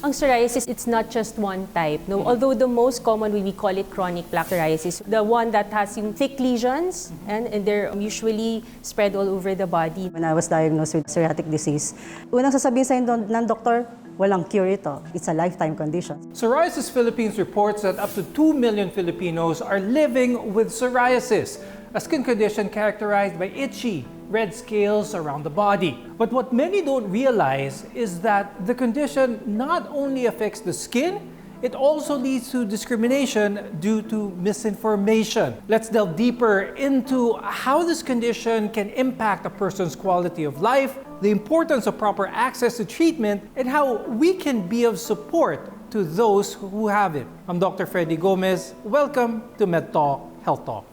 Ang psoriasis, it's not just one type. No? Although the most common, we call it chronic plaque psoriasis. The one that has yung thick lesions, and they're usually spread all over the body. When I was diagnosed with psoriatic disease, unang sasabihin sa ng doktor, walang cure ito. It's a lifetime condition. Psoriasis Philippines reports that up to 2 million Filipinos are living with psoriasis, a skin condition characterized by itchy, red scales around the body. But what many don't realize is that the condition not only affects the skin, it also leads to discrimination due to misinformation. Let's delve deeper into how this condition can impact a person's quality of life, the importance of proper access to treatment, and how we can be of support to those who have it. I'm Dr. Freddy Gomez. Welcome to MedTalk Health Talk.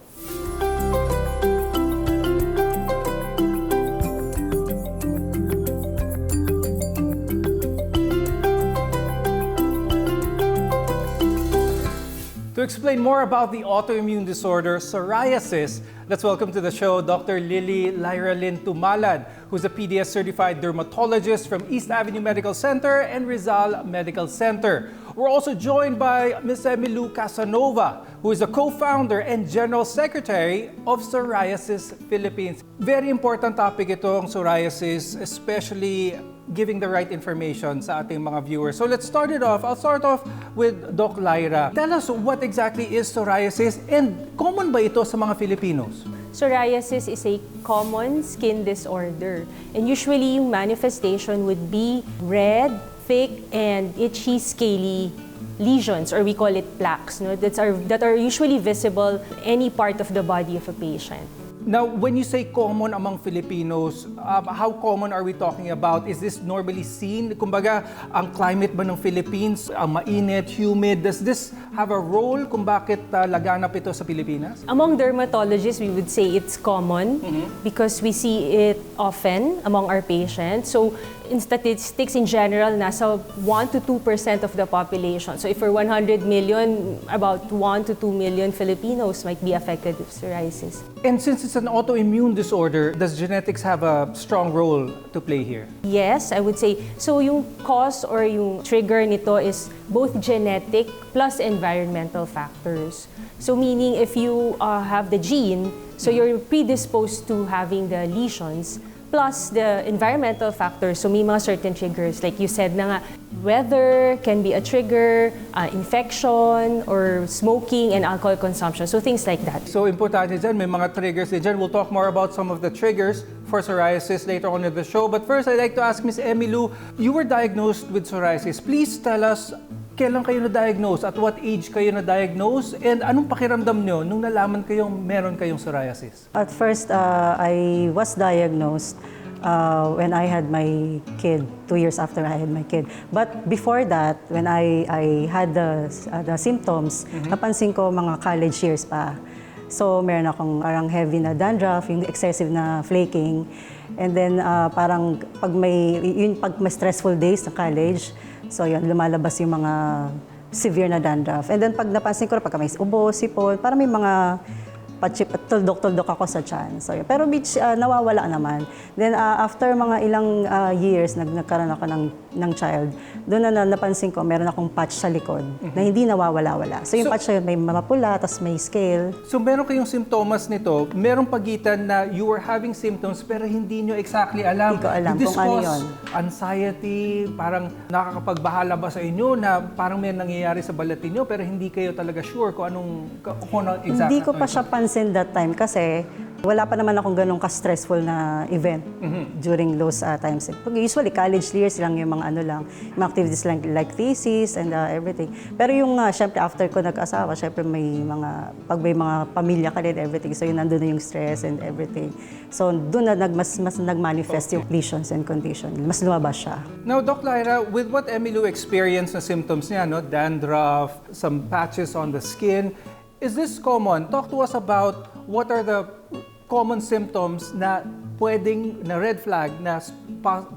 To explain more about the autoimmune disorder psoriasis, let's welcome to the show Dr. Lily Lyra Lynn Tumalad, who's a PDS certified dermatologist from East Avenue Medical Center and Rizal Medical Center. We're also joined by Ms. Emilu Casanova, who is the co-founder and general secretary of Psoriasis Philippines. Very important topic itong psoriasis, especially giving the right information sa ating mga viewers. So let's start it off. I'll start off with Doc Lyra. Tell us what exactly is psoriasis and common ba ito sa mga Filipinos? Psoriasis is a common skin disorder. And usually, yung manifestation would be red, thick, and itchy, scaly lesions, or we call it plaques, no? that are usually visible any part of the body of a patient. Now, when you say common among Filipinos, how common are we talking about? Is this normally seen? Kumbaga, ang climate ba ng Philippines, mainit, humid, does this have a role kung bakit laganap ito sa Pilipinas? Among dermatologists, we would say it's common because we see it often among our patients. So, in statistics in general, nasa 1 to 2% of the population. So if we're 100 million, about 1 to 2 million Filipinos might be affected with psoriasis. And since it's an autoimmune disorder, does genetics have a strong role to play here? Yes, I would say. So yung cause or yung trigger nito is both genetic plus environmental factors. So meaning if you have the gene, so you're predisposed to having the lesions, plus the environmental factors, so may mga certain triggers. Like you said na nga, weather can be a trigger, infection, or smoking and alcohol consumption. So things like that. So importante dyan, may mga triggers din dyan. We'll talk more about some of the triggers for psoriasis later on in the show. But first, I'd like to ask Ms. Emilu, you were diagnosed with psoriasis. Please tell us, kailan kayo na-diagnose? At what age kayo na-diagnose? And anong pakiramdam nyo nung nalaman kayong meron kayong psoriasis? At first, I was diagnosed when I had my kid, 2 years after I had my kid. But before that, when I had the symptoms, napansin ko mga college years pa. So meron akong parang heavy na dandruff, yung excessive na flaking. And then parang pag may stressful days sa college, so yun, lumalabas yung mga severe na dandruff. And then pag napansin ko, pagka may ubo, sipon, parang may mga tuldok-tuldok ako sa tiyan. So, pero which nawawala naman. Then after mga ilang years, nagkaroon ako ng child, doon na napansin ko, meron akong patch sa likod na hindi nawawala-wala. So yung patch na yun, may mapula, tapos may scale. So meron kayong simptomas nito, merong pagitan na you were having symptoms pero hindi nyo exactly alam. Hindi ko alam Did this kung ano cause yun. Anxiety, parang nakakapagbahala ba sa inyo na parang may nangyayari sa balat niyo pero hindi kayo talaga sure kung ano exact. Hindi ko pa siya pansin that time kasi wala pa naman akong ganun ka-stressful na event during those times. Usually, college years lang yung mga ano lang, mga activities like thesis and everything. Pero yung, syempre, after ko nag-asawa, syempre pag may mga pamilya ka din, everything. So, yun, nandun na yung stress and everything. So, doon na mas nag-manifest yung lesions and condition. Mas lumabas siya. Now, Doc Lyra, with what Emilu experienced na symptoms niya, no? Dandruff, some patches on the skin, is this common? Talk to us about what are the common symptoms na red flag na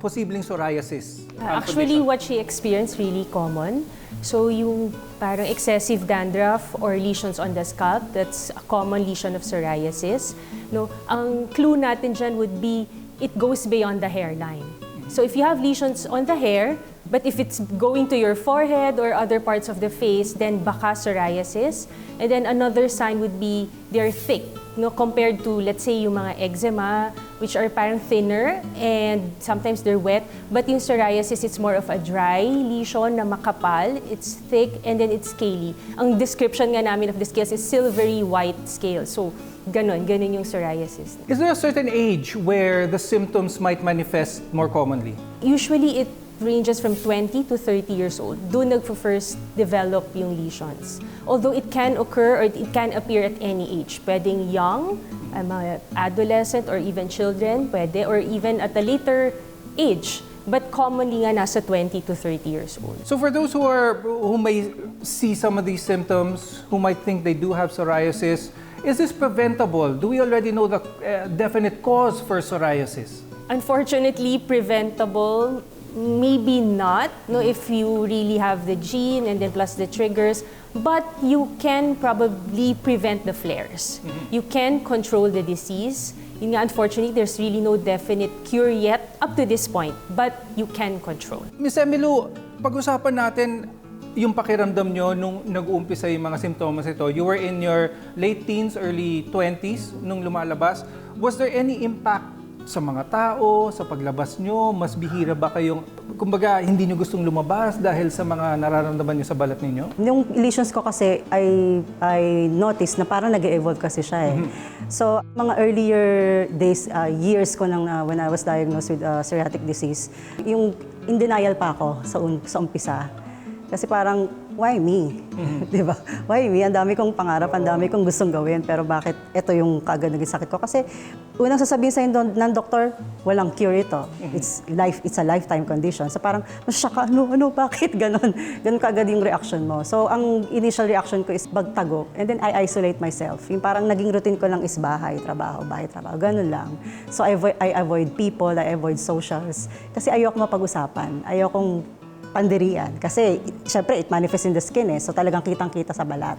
posibleng psoriasis. Actually, what she experienced really common. So yung parang excessive dandruff or lesions on the scalp, that's a common lesion of psoriasis. No, ang clue natin dyan would be it goes beyond the hairline. So if you have lesions on the hair, But if it's going to your forehead or other parts of the face, then baka psoriasis. And then another sign would be they're thick, no, compared to, let's say, yung mga eczema, which are parang thinner and sometimes they're wet. But yung psoriasis, it's more of a dry lesion na makapal, it's thick, and then it's scaly. Ang description nga namin of the scales is silvery white scale. So, ganun yung psoriasis. Is there a certain age where the symptoms might manifest more commonly? Usually, it ranges from 20 to 30 years old. Doon nagpo-first develop yung lesions. Although it can occur or it can appear at any age. Pwedeng young, mga adolescent or even children, pwede, or even at a later age. But commonly nga nasa 20 to 30 years old. So for those who may see some of these symptoms, who might think they do have psoriasis, is this preventable? Do we already know the definite cause for psoriasis? Unfortunately, preventable. Maybe not, no, if you really have the gene and then plus the triggers, but you can probably prevent the flares. You can control the disease. Yun nga, unfortunately, there's really no definite cure yet up to this point, but you can control. Ms. Emilu, pag-usapan natin yung pakiramdam nyo nung nag-uumpisa yung mga simptomas ito. You were in your late teens, early 20s nung lumalabas. Was there any impact sa mga tao, sa paglabas nyo? Mas bihira ba kayong, kumbaga, hindi nyo gustong lumabas dahil sa mga nararamdaman nyo sa balat ninyo? Yung lesions ko kasi, I noticed na parang nag-evolve kasi siya eh. So, mga earlier days, years ko nang when I was diagnosed with psoriatic disease, yung in denial pa ako sa umpisa. Kasi parang, why me? Diba? Why me? Ang dami kong pangarap, ang dami kong gustong gawin, pero bakit ito yung kaagad naging sakit ko? Kasi unang sasabihin sa'yo ng doktor, walang cure ito. It's a lifetime condition. So parang, masyaka, bakit? Ganon kaagad yung reaction mo. So ang initial reaction ko is bagtago, and then I isolate myself. Yung parang naging routine ko lang is bahay, trabaho, ganon lang. So I avoid people, I avoid socials. Kasi ayoko mapag-usapan, ayokong pandirian. Kasi, syempre, it manifests in the skin eh. So, talagang kitang-kita sa balat.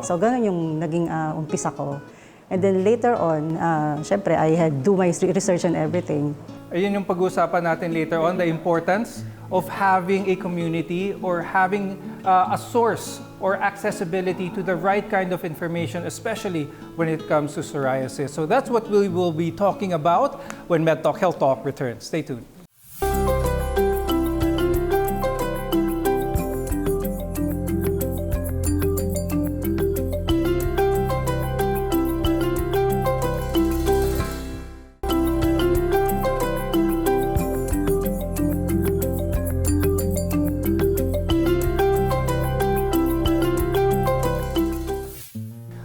So, ganun yung naging umpisa ko. And then later on, syempre, I had do my research and everything. Ayun yung pag-uusapan natin later on, the importance of having a community or having a source or accessibility to the right kind of information, especially when it comes to psoriasis. So that's what we will be talking about when MedTalk Health Talk returns. Stay tuned.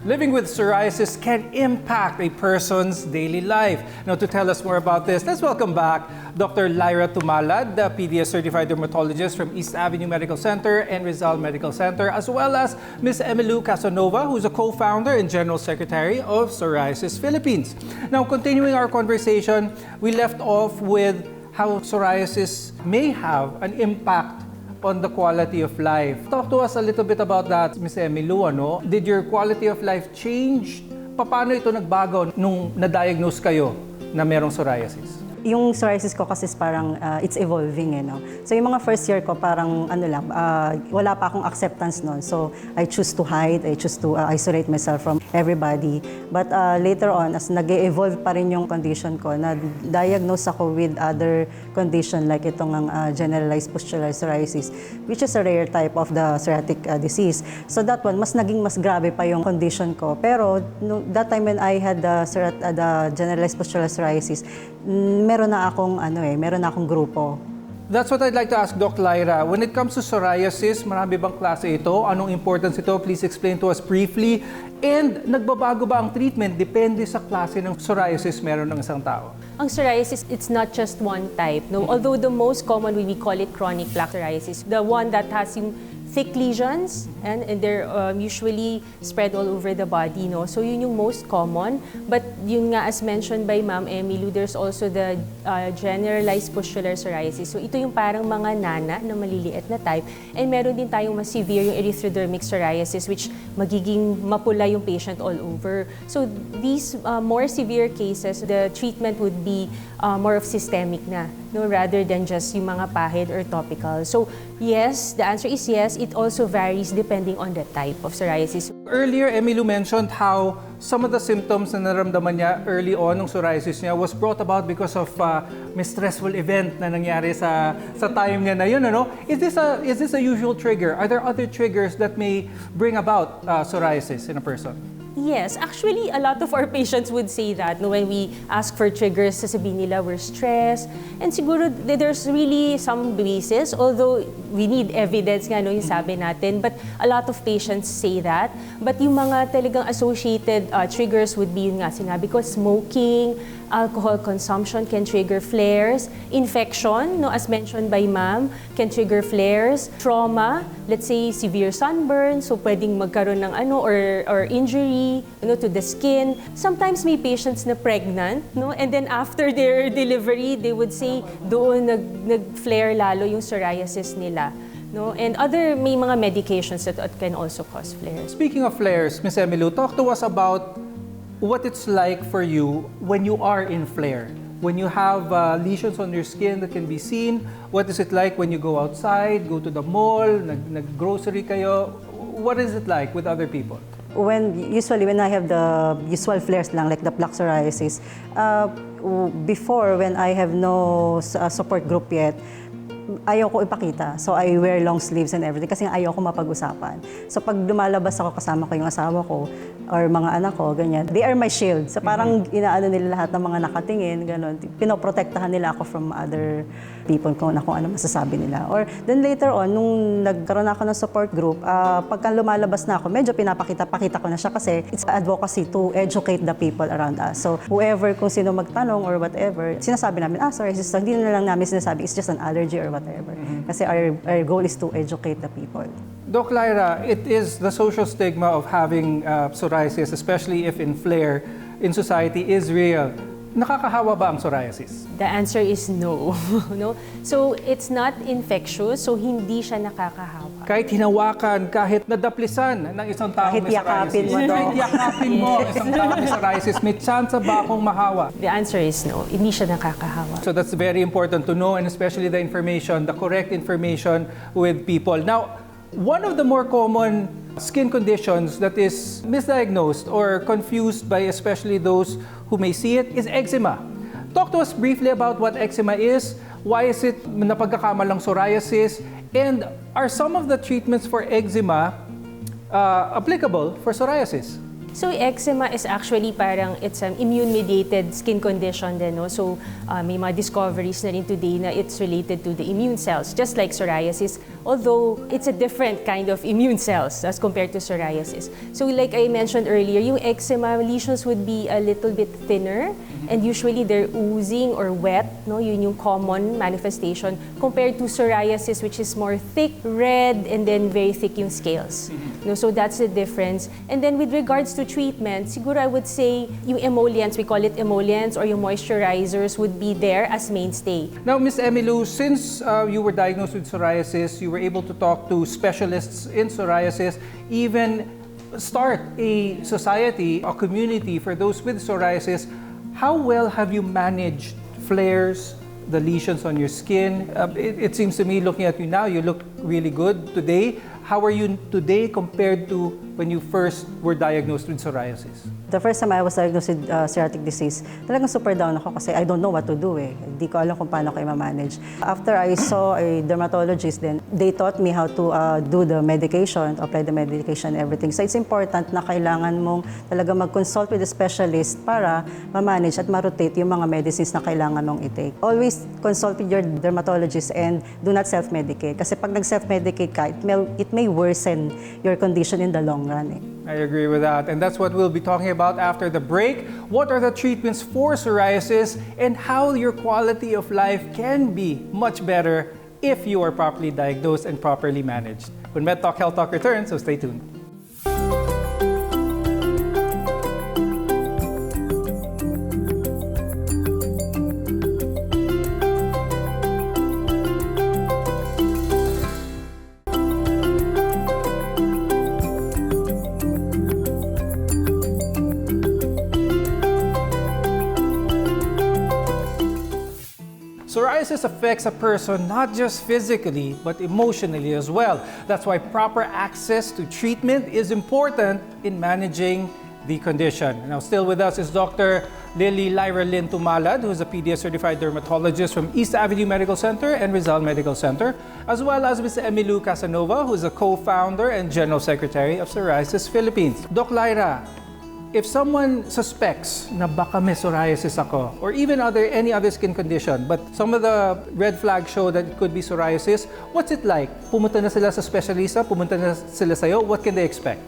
Living with psoriasis can impact a person's daily life. Now, to tell us more about this, let's welcome back Dr. Lyra Tumalad, the PDS Certified Dermatologist from East Avenue Medical Center and Rizal Medical Center, as well as Ms. Emilu Casanova, who's a co-founder and General Secretary of Psoriasis Philippines. Now, continuing our conversation, we left off with how psoriasis may have an impact on the quality of life. Talk to us a little bit about that, Ms. Emilu. Ano? Did your quality of life change? Paano ito nagbago nung na-diagnose kayo na merong psoriasis? Yung psoriasis ko kasi parang it's evolving eh, no? So yung mga first year ko parang wala pa akong acceptance noon. So I choose to hide, I choose to isolate myself from everybody. But later on, as nag-evolve pa rin yung condition ko, na-diagnose ako with other condition like itong generalized pustular psoriasis, which is a rare type of the psoriatic disease. So that one, mas grabe pa yung condition ko. Pero that time when I had the generalized pustular psoriasis, meron na akong grupo. That's what I'd like to ask Doc Lyra. When it comes to psoriasis, marami bang klase ito? Anong importance ito? Please explain to us briefly. And nagbabago ba ang treatment? Depende sa klase ng psoriasis meron ng isang tao. Ang psoriasis, it's not just one type. No? Although the most common, we call it chronic plaque psoriasis, the one that has yung thick lesions, and they're usually spread all over the body, no? So yun yung most common. But yun nga, as mentioned by Ma'am Emilu, there's also the generalized pustular psoriasis. So ito yung parang mga nana na maliliit na type. And meron din tayong mas severe yung erythrodermic psoriasis, which magiging mapula yung patient all over. So these more severe cases, the treatment would be more of systemic na, no, rather than just yung mga pahid or topical. So yes, the answer is yes. It also varies depending on the type of psoriasis. Earlier, Emilu mentioned how some of the symptoms na naramdaman niya early on ng psoriasis niya was brought about because of may stressful event na nangyari sa time niya na yun, ano? Is this a usual trigger? Are there other triggers that may bring about psoriasis in a person? Yes, actually, a lot of our patients would say that, no, when we ask for triggers, sasabihin nila we're stressed. And siguro there's really some basis, although we need evidence nga, no, yung sabi natin. But a lot of patients say that. But yung mga talagang associated triggers would be yun nga, sinabi ko, smoking, alcohol consumption can trigger flares, infection, no, as mentioned by Ma'am, can trigger flares, trauma, let's say severe sunburn, so pwedeng magkaroon ng or injury, to the skin. Sometimes may patients na pregnant, no, and then after their delivery, they would say doon nag-flare lalo yung psoriasis nila. No? And may mga medications that can also cause flares. Speaking of flares, Ms. Emilu, talk to us about what it's like for you when you are in flare. When you have lesions on your skin that can be seen, what is it like when you go outside, go to the mall, nag-grocery kayo? What is it like with other people? Usually when I have the usual flares lang, like the plaque psoriasis, before when I have no support group yet, ayaw ko ipakita. So I wear long sleeves and everything kasi ayaw ko mapag-usapan. So pag lumalabas ako, kasama ko yung asawa ko or mga anak ko, ganyan, they are my shield. So parang inaano nila lahat ng mga nakatingin, gano'n. Pinoprotektahan nila ako from other people kung ano masasabi nila. Or then later on, nung nagkaroon ako ng support group, pagka lumalabas na ako, medyo pakita ko na siya kasi it's advocacy to educate the people around us. So whoever, kung sino magtanong or whatever, sinasabi namin, sorry, sister, hindi na lang namin sinasabi, it's just an allergy or whatever. Kasi our goal is to educate the people. Doc Lyra, it is the social stigma of having psoriasis, especially if in flare, in society, is real. Nakakahawa ba ang psoriasis? The answer is no. No? So it's not infectious, so hindi siya nakakahawa. Kahit hinawakan, kahit nadaplisan ng isang tao Kahit may psoriasis. yakapin mo, Kahit yakapin mo isang tao may psoriasis, may chance ba akong mahawa? The answer is no. Hindi siya nakakahawa. So that's very important to know, and especially the information, the correct information with people. Now, one of the more common skin conditions that is misdiagnosed or confused by especially those who may see it is eczema. Talk to us briefly about what eczema is, why is it napagkakamalang psoriasis, and are some of the treatments for eczema applicable for psoriasis? So eczema is actually it's an immune-mediated skin condition din, no? So may mga discoveries na rin today na it's related to the immune cells, just like psoriasis, although it's a different kind of immune cells as compared to psoriasis. So like I mentioned earlier, yung eczema lesions would be a little bit thinner, and usually they're oozing or wet, no? Yun yung common manifestation compared to psoriasis, which is more thick, red, and then very thick yung scales. No? So that's the difference. And then with regards to treatment, siguro I would say yung emollients, we call it emollients, or yung moisturizers would be there as mainstay. Now, Ms. Emilu, since you were diagnosed with psoriasis, you were able to talk to specialists in psoriasis, even start a society, a community for those with psoriasis. How well have you managed flares, the lesions on your skin? It seems to me, looking at you now, you look really good today. How are you today compared to when you first were diagnosed with psoriasis? The first time I was diagnosed with psoriatic disease, talagang super down ako kasi I don't know what to do eh. Hindi ko alam kung paano ko i-manage. After I saw a dermatologist, then they taught me how to do the medication, to apply the medication and everything. So it's important na kailangan mong talaga mag-consult with a specialist para ma-manage at ma-rotate yung mga medicines na kailangan mong i-take. Always consult with your dermatologist and do not self-medicate. Kasi pag nag-self-medicate ka, it may worsen your condition in the long run eh. I agree with that. And that's what we'll be talking about after the break. What are the treatments for psoriasis and how your quality of life can be much better if you are properly diagnosed and properly managed. when Med Talk Health Talk returns, so stay tuned. Psoriasis affects a person not just physically, but emotionally as well. That's why proper access to treatment is important in managing the condition. Now, still with us is Dr. Lily Lyra Lynn Tumalad, who is a PDS certified dermatologist from East Avenue Medical Center and Rizal Medical Center, as well as Ms. Emilu Casanova, who is a co-founder and general secretary of Psoriasis Philippines. Doc Lyra, if someone suspects na baka may psoriasis ako, or even any other skin condition, but some of the red flags show that it could be psoriasis, what's it like? Pumunta na sila sa specialista, pumunta na sila sa'yo, what can they expect?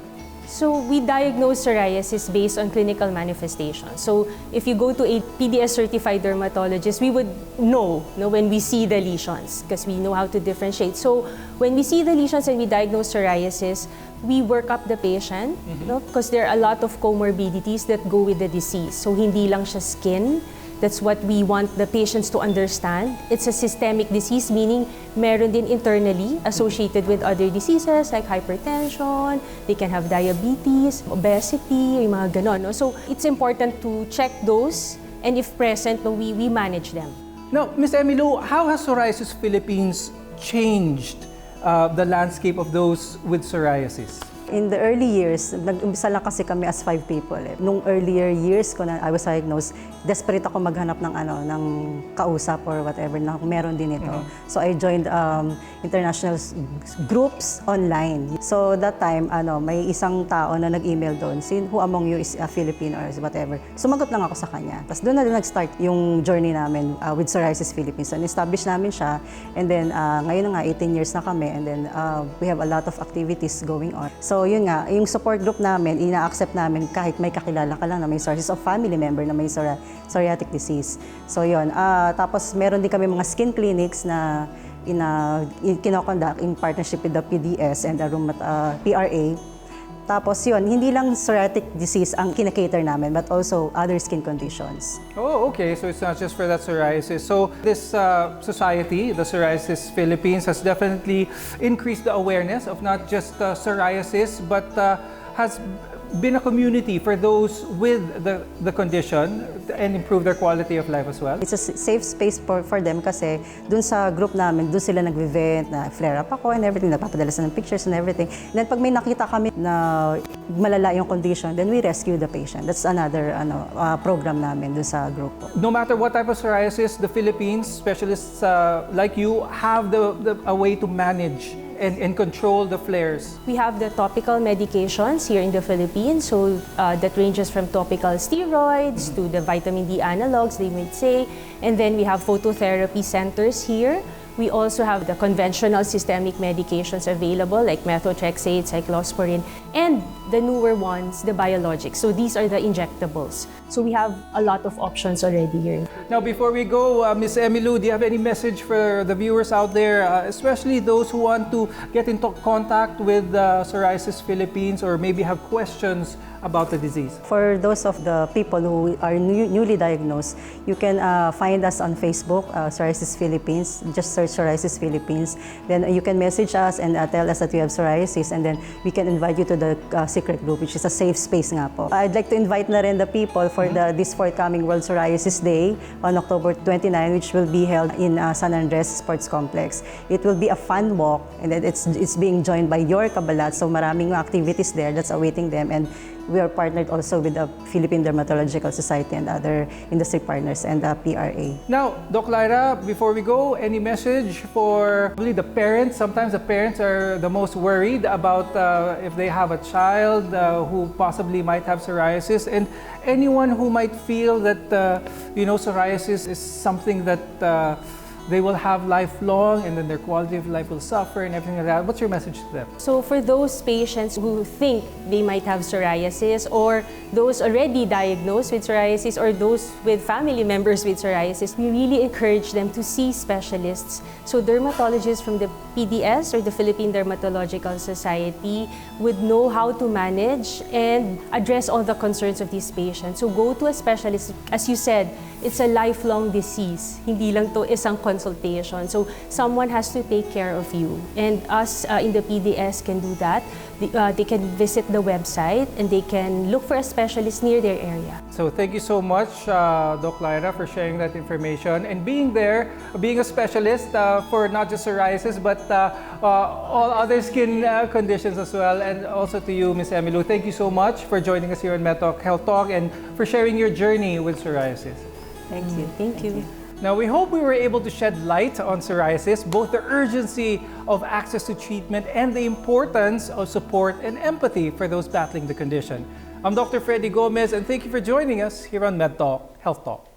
So we diagnose psoriasis based on clinical manifestations. So if you go to a PDS certified dermatologist, we would know when we see the lesions because we know how to differentiate. So when we see the lesions and we diagnose psoriasis, we work up the patient because there are a lot of comorbidities that go with the disease. So hindi lang siya skin. That's what we want the patients to understand. It's a systemic disease, meaning meron din internally associated with other diseases like hypertension, they can have diabetes, obesity, yung mga ganon. No? So it's important to check those, and if present, we manage them. Now, Ms. Emilu, how has Psoriasis Philippines changed the landscape of those with psoriasis? In the early years, nag-umpisa lang kasi kami as 5 people. Nung earlier years ko na I was diagnosed, desperate ako maghanap ng kausap or whatever na meron din ito. So I joined international groups online. So that time, may isang tao na nag-email doon, who among you is a Filipino or whatever. Sumagot lang ako sa kanya. Tapos doon na nag-start yung journey namin with Psoriasis Philippines. So establish namin siya, and then ngayon na nga 18 years na kami, and then we have a lot of activities going on. So yun nga, yung support group namin, ina-accept namin kahit may kakilala ka lang na may sources of family member na may psoriatic disease. So yun, tapos meron din kami mga skin clinics na kinoconduct in partnership with the PDS and the PRA. Tapos yun, hindi lang psoriatic disease ang kinakater namin, but also other skin conditions. Oh, okay. So it's not just for that psoriasis. So this society, the Psoriasis Philippines, has definitely increased the awareness of not just psoriasis, but has been a community for those with the condition and improve their quality of life as well. It's a safe space for them kasi dun sa group namin, dun sila nag-event, na flare-up ako and everything, nagpapadala sila ng pictures and everything. And then pag may nakita kami na malala yung condition, then we rescue the patient. That's another program namin dun sa group. No matter what type of psoriasis, the Philippines, specialists like you, have a way to manage and control the flares. We have the topical medications here in the Philippines, so that ranges from topical steroids to the vitamin D analogs, they might say. And then we have phototherapy centers here. We also have the conventional systemic medications available like methotrexate, cyclosporine, and the newer ones, the biologics. So these are the injectables. So we have a lot of options already here. Now, before we go, Ms. Emilu, do you have any message for the viewers out there, especially those who want to get into contact with Psoriasis Philippines or maybe have questions about the disease? For those of the people who are newly diagnosed, you can find us on Facebook, Psoriasis Philippines. Just search Psoriasis Philippines. Then you can message us and tell us that you have psoriasis, and then we can invite you to the secret group, which is a safe space nga po. I'd like to invite na rin the people for this forthcoming World Psoriasis Day on October 29, which will be held in San Andres Sports Complex. It will be a fun walk, and then it's being joined by your kabalat, so maraming activities there that's awaiting them, and we are partnered also with the Philippine Dermatological Society and other industry partners and the PRA. Now, Doc Lyra, before we go, any message for really the parents? Sometimes the parents are the most worried about if they have a child who possibly might have psoriasis, and anyone who might feel that psoriasis is something that they will have lifelong and then their quality of life will suffer and everything like that. What's your message to them? So for those patients who think they might have psoriasis, or those already diagnosed with psoriasis, or those with family members with psoriasis, we really encourage them to see specialists. So dermatologists from the PDS, or the Philippine Dermatological Society, would know how to manage and address all the concerns of these patients. So go to a specialist. As you said, it's a lifelong disease. Hindi lang to isang consultation. So someone has to take care of you. And us in the PDS can do that. They can visit the website and they can look for a specialist near their area. So thank you so much, Doc Lyra, for sharing that information and being there, being a specialist for not just psoriasis, but all other skin conditions as well. And also to you, Ms. Emilu, thank you so much for joining us here on MedTalk Health Talk and for sharing your journey with psoriasis. Thank you. Thank you. Now, we hope we were able to shed light on psoriasis, both the urgency of access to treatment and the importance of support and empathy for those battling the condition. I'm Dr. Freddy Gomez, and thank you for joining us here on MedTalk Health Talk.